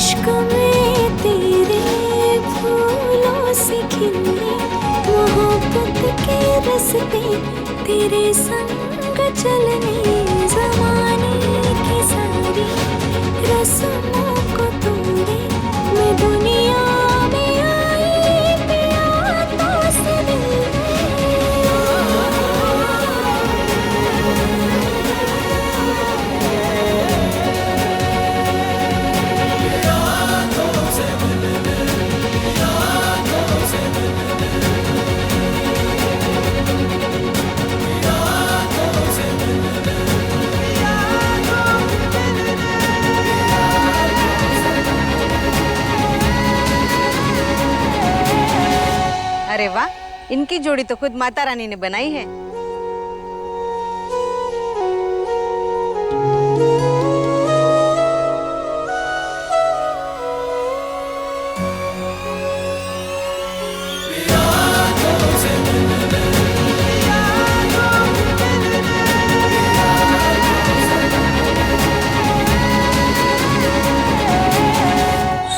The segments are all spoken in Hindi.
इश्क में तेरे फूलों से खिले मोहब्बत के रस्ते तेरे संग चलने ज़माने की सारी रस्मों को तोड़े मैं दुनिया में आई प्यासों से अरे वाह, इनकी जोड़ी तो खुद माता रानी ने बनाई है।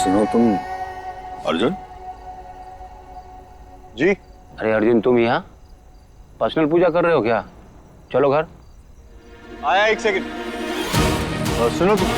सुनो तुम अर्जुन जी। अरे अर्जुन, तुम यहाँ पर्सनल पूजा कर रहे हो क्या? चलो घर। आया, एक सेकंड। और सुनो तुम,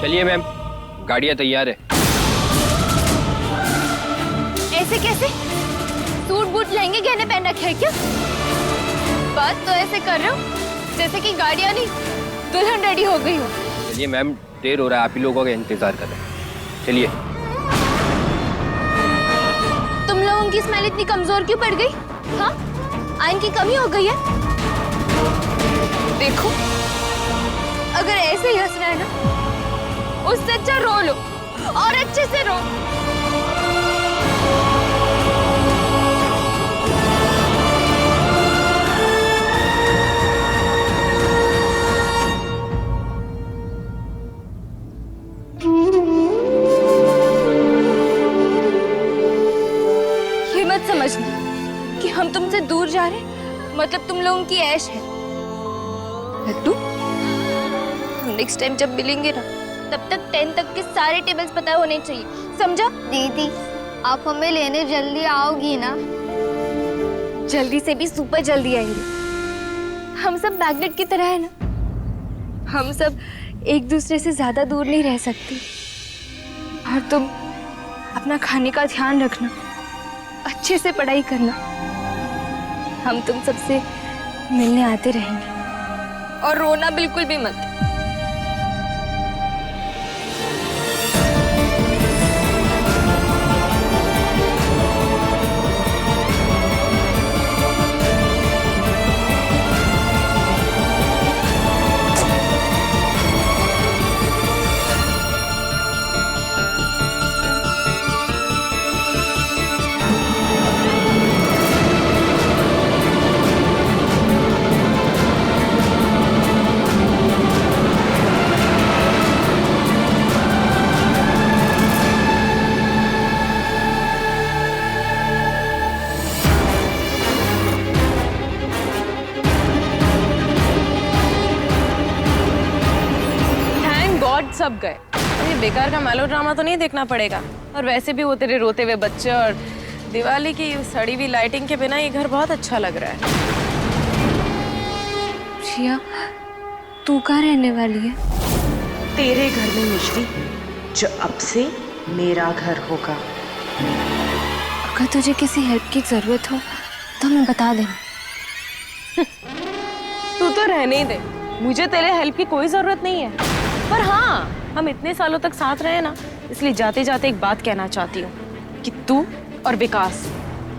चलिए मैम, गाड़ियाँ तैयार है। ऐसे कैसे? सूट बूट लहंगे गहने पहन रखे हैं क्या? बात तो ऐसे कर रहे हो जैसे कि गाड़ियाँ नहीं दुल्हन रेडी हो गई हो। चलिए मैम, देर हो रहा है, आप ही लोगों का इंतजार कर रहे हैं। चलिए। तुम लोगों की स्मेल इतनी कमजोर क्यों पड़ गई? हाँ, आयरन की कमी हो गई है? देखो, अगर ऐसे ही हंसना है ना, उससे अच्छा रो लो और अच्छे से रो। ये मत समझ जा रहे, मतलब तुम लोगों की ऐश है। लड्डू, हम नेक्स्ट टाइम जब मिलेंगे ना, तब तक 10 तक के सारे टेबल्स पता होने चाहिए, समझा? दीदी, आप हमें लेने जल्दी आओगी ना? जल्दी से भी सुपर जल्दी आएंगे। हम सब मैग्नेट की तरह है ना, हम सब एक दूसरे से ज्यादा दूर नहीं रह सकते। और तुम अपना खाने का ध्यान रखना, अच्छे से पढ़ाई करना। हम तुम सबसे मिलने आते रहेंगे और रोना बिल्कुल भी मत। सब गए, ये बेकार का मेलोड्रामा तो नहीं देखना पड़ेगा। और वैसे भी वो तेरे रोते हुए बच्चे और दिवाली की सड़ी हुई लाइटिंग के बिना ये घर बहुत अच्छा लग रहा है। प्रिया, तू कहाँ रहने वाली है? तेरे घर में मिश्री, जो अब से मेरा घर होगा। अगर तुझे किसी हेल्प की जरूरत हो तो हमें बता देना। तू तो रहने ही दे, मुझे तेरे हेल्प की कोई जरूरत नहीं है। पर हाँ, हम इतने सालों तक साथ रहे ना, इसलिए जाते जाते एक बात कहना चाहती हूँ कि तू और विकास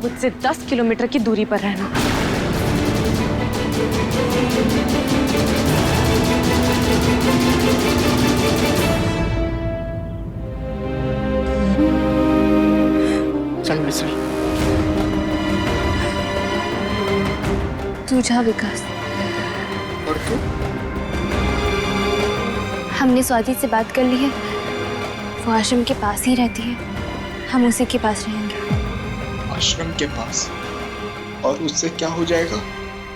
मुझसे 10 किलोमीटर की दूरी पर रहना। चल मिश्री। तू जा विकास। और तू? हमने स्वाति से बात कर ली है, वो आश्रम के पास ही रहती है, हम उसी के पास रहेंगे। आश्रम के पास? और उससे क्या हो जाएगा?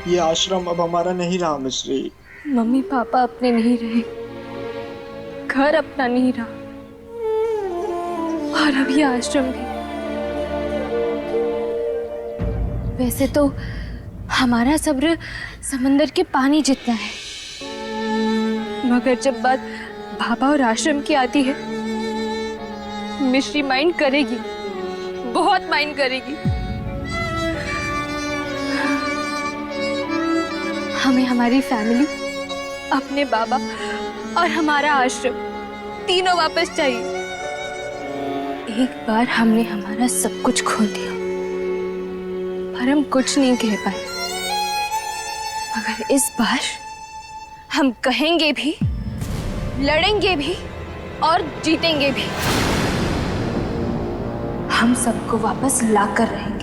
ये आश्रम अब हमारा नहीं रहा मिश्री। मम्मी पापा अपने नहीं रहे, घर अपना नहीं रहा, और अब ये आश्रम भी। वैसे तो हमारा सब्र समंदर के पानी जितना है, मगर जब बात बाबा और आश्रम की आती है, मिश्री माइंड करेगी, बहुत माइंड करेगी। हमें हमारी फैमिली, अपने बाबा और हमारा आश्रम तीनों वापस चाहिए। एक बार हमने हमारा सब कुछ खो दिया, पर हम कुछ नहीं कह पाए। मगर इस बार हम कहेंगे भी, लड़ेंगे भी और जीतेंगे भी। हम सबको वापस लाकर रहेंगे।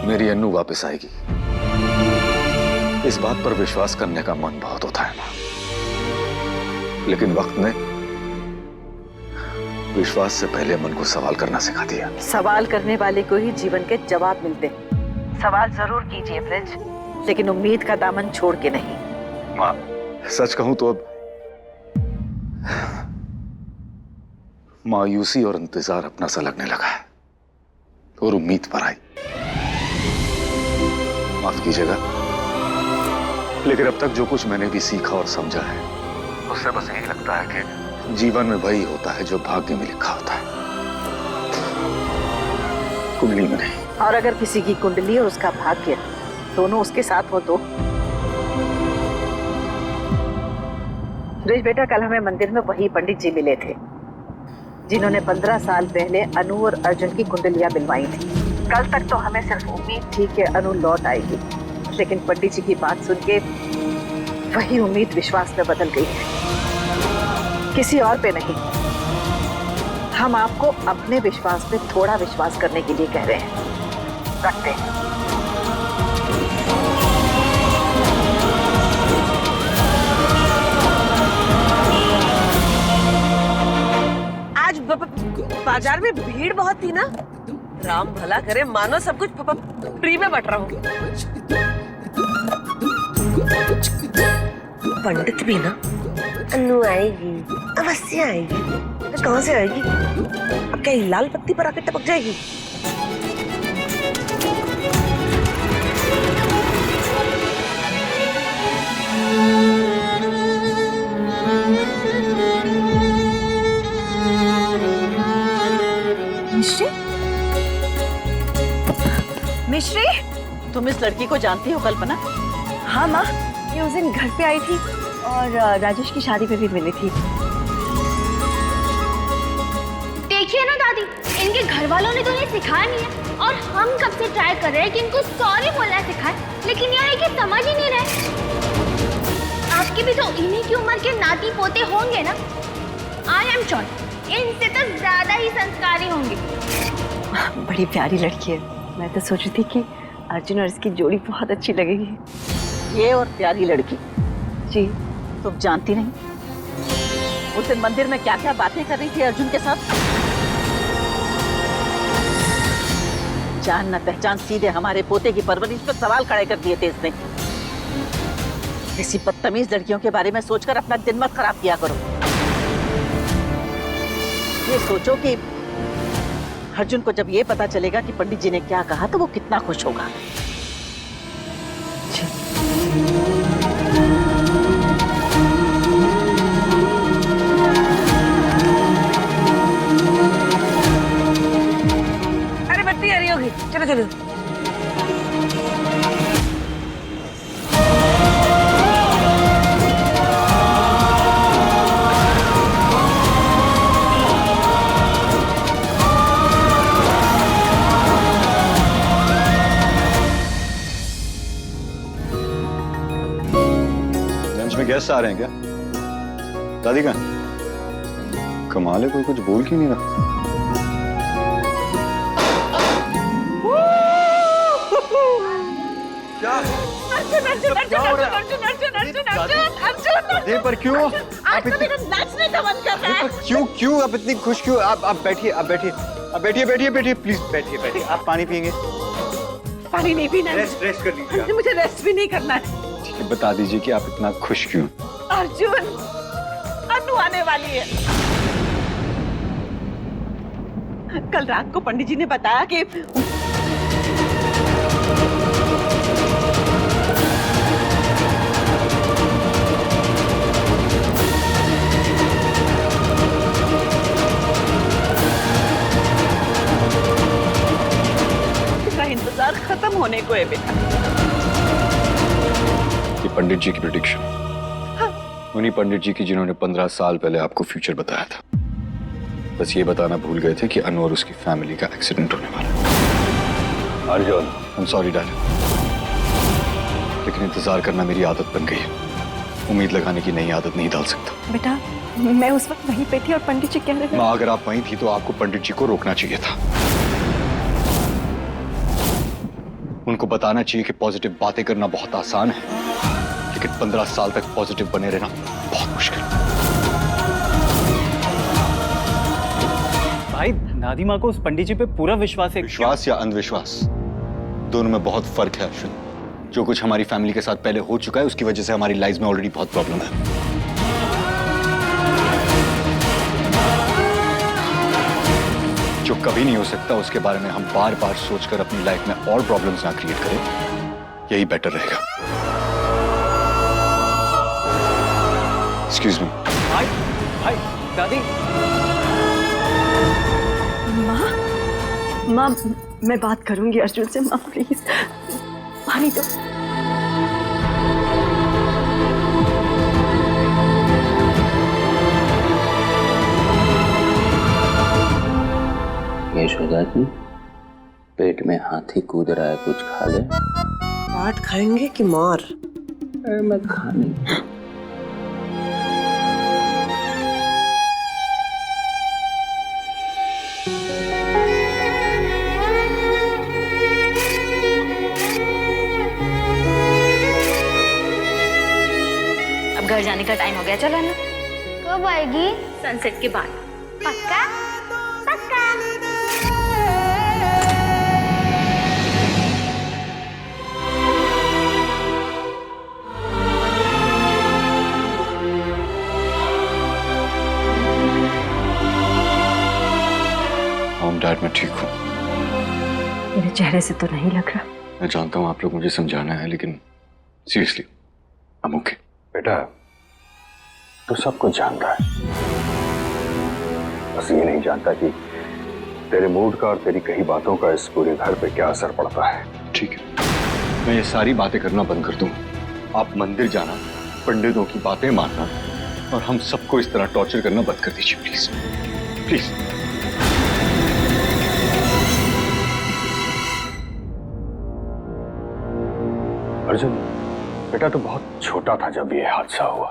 मेरी अन्नू वापस आएगी, इस बात पर विश्वास करने का मन बहुत होता है मां, लेकिन वक्त ने विश्वास से पहले मन को सवाल करना सिखा दिया। सवाल करने वाले को ही जीवन के जवाब मिलते हैं। सवाल जरूर कीजिए फ्रेंड्स, लेकिन उम्मीद का दामन छोड़ के नहीं। मां, सच कहूं तो अब मायूसी और इंतजार अपना सा लगने लगा है और उम्मीद पर आई। माफ कीजिएगा, लेकिन अब तक जो कुछ मैंने भी सीखा और समझा है, उससे बस यही लगता है कि जीवन में वही होता है जो भाग्य में लिखा होता है। कुंडली में नहीं। और अगर किसी की कुंडली और उसका भाग्य दोनों उसके साथ हो तो? सुरेश बेटा, कल हमें मंदिर में वही पंडित जी मिले थे जिन्होंने 15 साल पहले अनु और अर्जुन की कुंडलियां मिलवाई थी। कल तक तो हमें सिर्फ उम्मीद थी कि अनु लौट आएगी, लेकिन पंडित जी की बात सुन के वही उम्मीद विश्वास में बदल गई है, किसी और पे नहीं। हम आपको अपने विश्वास पे थोड़ा विश्वास करने के लिए कह रहे हैं। रखते हैं। आज बाजार में भीड़ बहुत थी ना। राम भला करे, मानो सब कुछ फ्री में बट रहा हूँ। पंडित भी ना, अनु आएगी, अवश्य आएगी। कहाँ से आएगी? अब क्या लाल पत्ती पर आके टपक जाएगी? मिश्री, तुम इस लड़की को जानती हो कल्पना? हाँ माँ, ये उस दिन घर पे आई थी और राजेश की शादी पे भी मिली थी। देखिए ना दादी, इनके घर वालों ने तो इन्हें सिखाया नहीं है और हम कब से ट्राई कर रहे हैं कि इनको सॉरी बोलना सिखाए, लेकिन यहाँ है कि समझ ही नहीं रहे। आपकी भी तो इन्हीं की उम्र के नाती पोते होंगे ना। आई एम श्योर इनसे तो ज्यादा ही संस्कारी होंगे। बड़ी प्यारी लड़की है। मैं तो सोच रही थी कि अर्जुन और इसकी जोड़ी बहुत अच्छी लगेगी। ये और प्यारी लड़की जी, तुम जानती नहीं उस दिन मंदिर में क्या क्या बातें कर रही थी अर्जुन के साथ? जान न पहचान सीधे हमारे पोते की परवरिश पर सवाल खड़े कर दिए थे इसने। ऐसी बदतमीज लड़कियों के बारे में सोचकर अपना दिन मत खराब किया करो। ये सोचो कि अर्जुन को जब ये पता चलेगा कि पंडित जी ने क्या कहा तो वो कितना खुश होगा। अरे बत्ती आ रही होगी, चलो चलो। गेस्ट आ रहे हैं क्या? दादी कहाँ? कमाल है, कोई कुछ बोल क्यों नहीं रहा? क्या? अर्जुन पर क्यों? आप नाचने का मन कर रहा है? क्यों आप इतनी खुश क्यों? आप बैठिए, आप बैठिए, आप बैठिए प्लीज, बैठिए। आप पानी पियेंगे? पानी नहीं पीना। रेस्ट कर लीजिए। मुझे रेस्ट भी नहीं करना है। बता दीजिए कि आप इतना खुश क्यों? अर्जुन, अनु आने वाली है। कल रात को पंडित जी ने बताया कि इसका इंतजार खत्म होने को है बेटा। पंडित जी की प्रेडिक्शन, उन्हीं पंडित जी की जिन्होंने 15 साल पहले आपको फ्यूचर बताया था। बस ये बताना भूल गए थे कि अनु और उसकी फैमिली का एक्सीडेंट होने वाला है। Arjun, I am sorry darling, लेकिन इंतजार करना मेरी आदत बन गई है। उम्मीद लगाने की नई आदत नहीं डाल सकता। बेटा, मैं उस वक्त वहीं पे थी और पंडित जी कह रहे थे। माँ, अगर आप वहीं थी तो आपको पंडित जी को रोकना चाहिए था। उनको बताना चाहिए कि पॉजिटिव बातें करना बहुत आसान है, लेकिन 15 साल तक पॉजिटिव बने रहना बहुत मुश्किल। भाई, दादी माँ को उस पंडित जी पे पूरा विश्वास है। विश्वास या अंधविश्वास, दोनों में बहुत फर्क है अर्जुन। जो कुछ हमारी फैमिली के साथ पहले हो चुका है उसकी वजह से हमारी लाइफ में ऑलरेडी बहुत प्रॉब्लम है। जो कभी नहीं हो सकता उसके बारे में हम बार बार सोचकर अपनी लाइफ में और प्रॉब्लम्स ना क्रिएट करें, यही बेटर रहेगा। Excuse me. भाई, दादी। माँ मैं बात करूंगी अर्जुन से। माँ प्लीज पानी दो। यशोदा जी, पेट में हाथी कूद रहा है, कुछ खा ले। पाट खाएंगे कि मार? अरे मैं खा नहीं। अब घर जाने का टाइम हो गया, चलो ना। कब आएगी? सनसेट के बाद। पक्का? पक्का। डैड मैं ठीक हूँ। मेरे चेहरे से तो नहीं लग रहा। मैं जानता हूँ आप लोग मुझे समझाना है, लेकिन सीरियसली आई एम ओके। बेटा तू सब कुछ जानता है, बस ये नहीं जानता कि तेरे मूड का और तेरी कही बातों का इस पूरे घर पे क्या असर पड़ता है। ठीक है, मैं ये सारी बातें करना बंद कर दूं। आप मंदिर जाना, पंडितों की बातें मानना और हम सबको इस तरह टॉर्चर करना बंद कर दीजिए प्लीज प्लीज। अर्जुन बेटा तू बहुत छोटा था जब ये हादसा हुआ,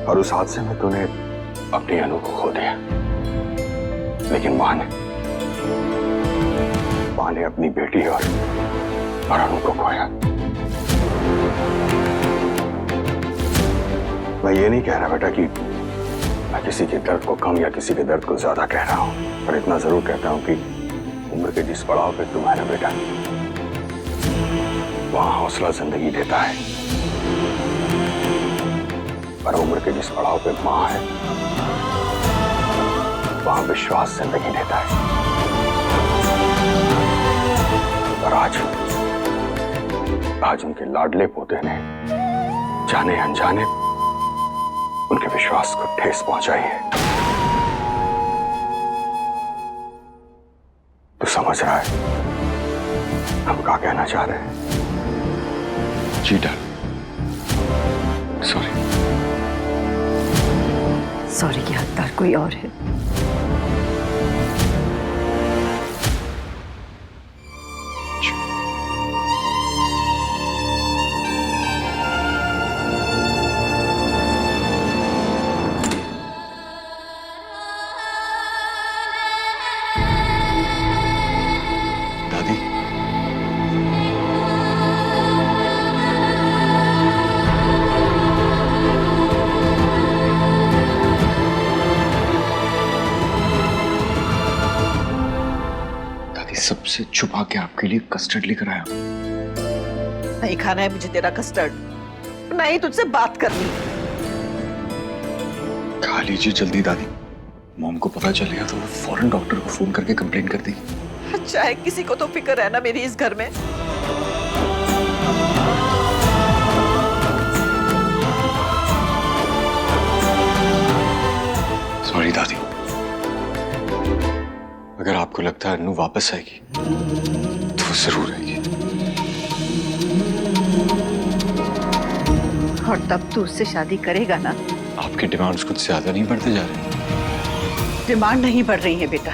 और उस हादसे में तूने अपनी अनु को खो दिया, लेकिन मां ने अपनी बेटी और अनु को खोया। मैं ये नहीं कह रहा बेटा कि मैं किसी के दर्द को कम या किसी के दर्द को ज्यादा कह रहा हूं, पर इतना जरूर कहता हूं कि उम्र के जिस पड़ाव पे तुम है ना बेटा, वहां हौसला जिंदगी देता है, पर उम्र के जिस पड़ाव पे मां है वहां विश्वास जिंदगी देता है। और आज उनके लाडले पोते ने जाने अनजाने उनके विश्वास को ठेस पहुंचाई है। तो समझ रहा है हम क्या कहना चाह रहे हैं? जी डैड, सॉरी। सॉरी की हकदार कोई और है। सबसे छुपा के आपके लिए कस्टर्ड लेकर आया। नहीं खाना है मुझे तेरा कस्टर्ड, नहीं तुझसे बात करनी। खा लीजिए जल्दी दादी, मॉम को पता चलेगा तो वो फौरन डॉक्टर को फोन करके कंप्लेन कर देगी। अच्छा है किसी को तो फिक्र है ना मेरी इस घर में। सॉरी दादी, अगर आपको लगता है अन्नू वापस आएगी तो जरूर आएगी। और तब तू उससे शादी करेगा ना? आपके डिमांड्स कुछ ज्यादा नहीं बढ़ते जा रहे? डिमांड नहीं बढ़ रही है बेटा,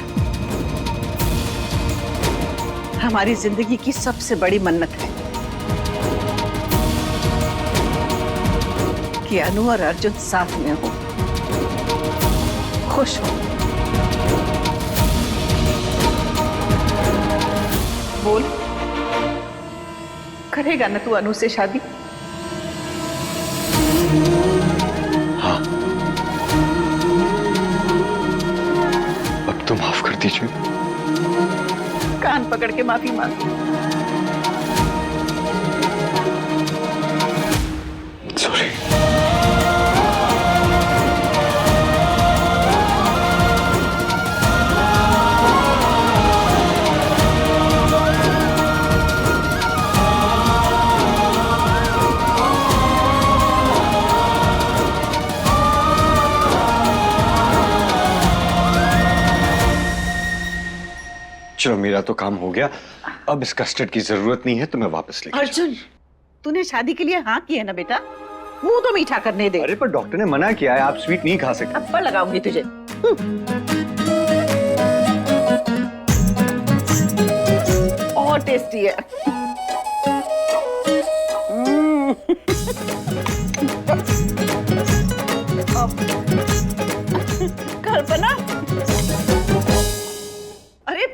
हमारी जिंदगी की सबसे बड़ी मन्नत है कि अनु और अर्जुन साथ में हो, खुश हो। बोल, करेगा ना तू अनु से शादी? हाँ। अब तो माफ कर दीजिए। कान पकड़ के माफी मांग। सॉरी। मेरा तो काम हो गया, अब इस कस्टर्ड की जरूरत नहीं है, तो मैं वापस लेके अर्जुन, तूने शादी के लिए हाँ की है ना बेटा, मुंह तो मीठा करने दे। अरे पर डॉक्टर ने मना किया है, आप स्वीट नहीं खा सकते। अब पर लगाऊंगी तुझे। और टेस्टी है। कल्पना, अरे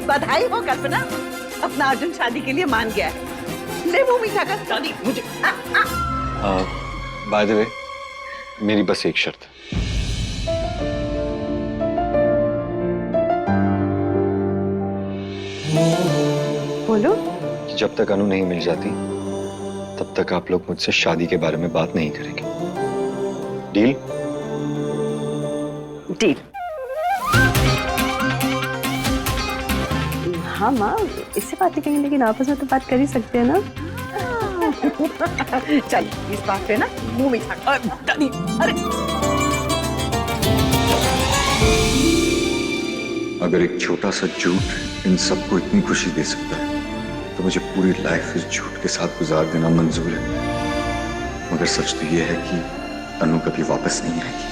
बधाई हो कल्पना, अपना अर्जुन शादी के लिए मान गया है। ले मुंह मीठा कर। दादी मुझे बाय द वे, मेरी बस एक शर्त है। बोलो। कि जब तक अनु नहीं मिल जाती तब तक आप लोग मुझसे शादी के बारे में बात नहीं करेंगे। डील? डील। हाँ माँ, इससे बात नहीं करेंगे, लेकिन आपस में तो बात कर ही सकते हैं ना। चल इस बात पे ना मुंह मीठा कर। दादी, अरे अगर एक छोटा सा झूठ इन सबको इतनी खुशी दे सकता है तो मुझे पूरी लाइफ इस झूठ के साथ गुजार देना मंजूर है। मगर सच तो यह है कि अनु कभी वापस नहीं आएगी।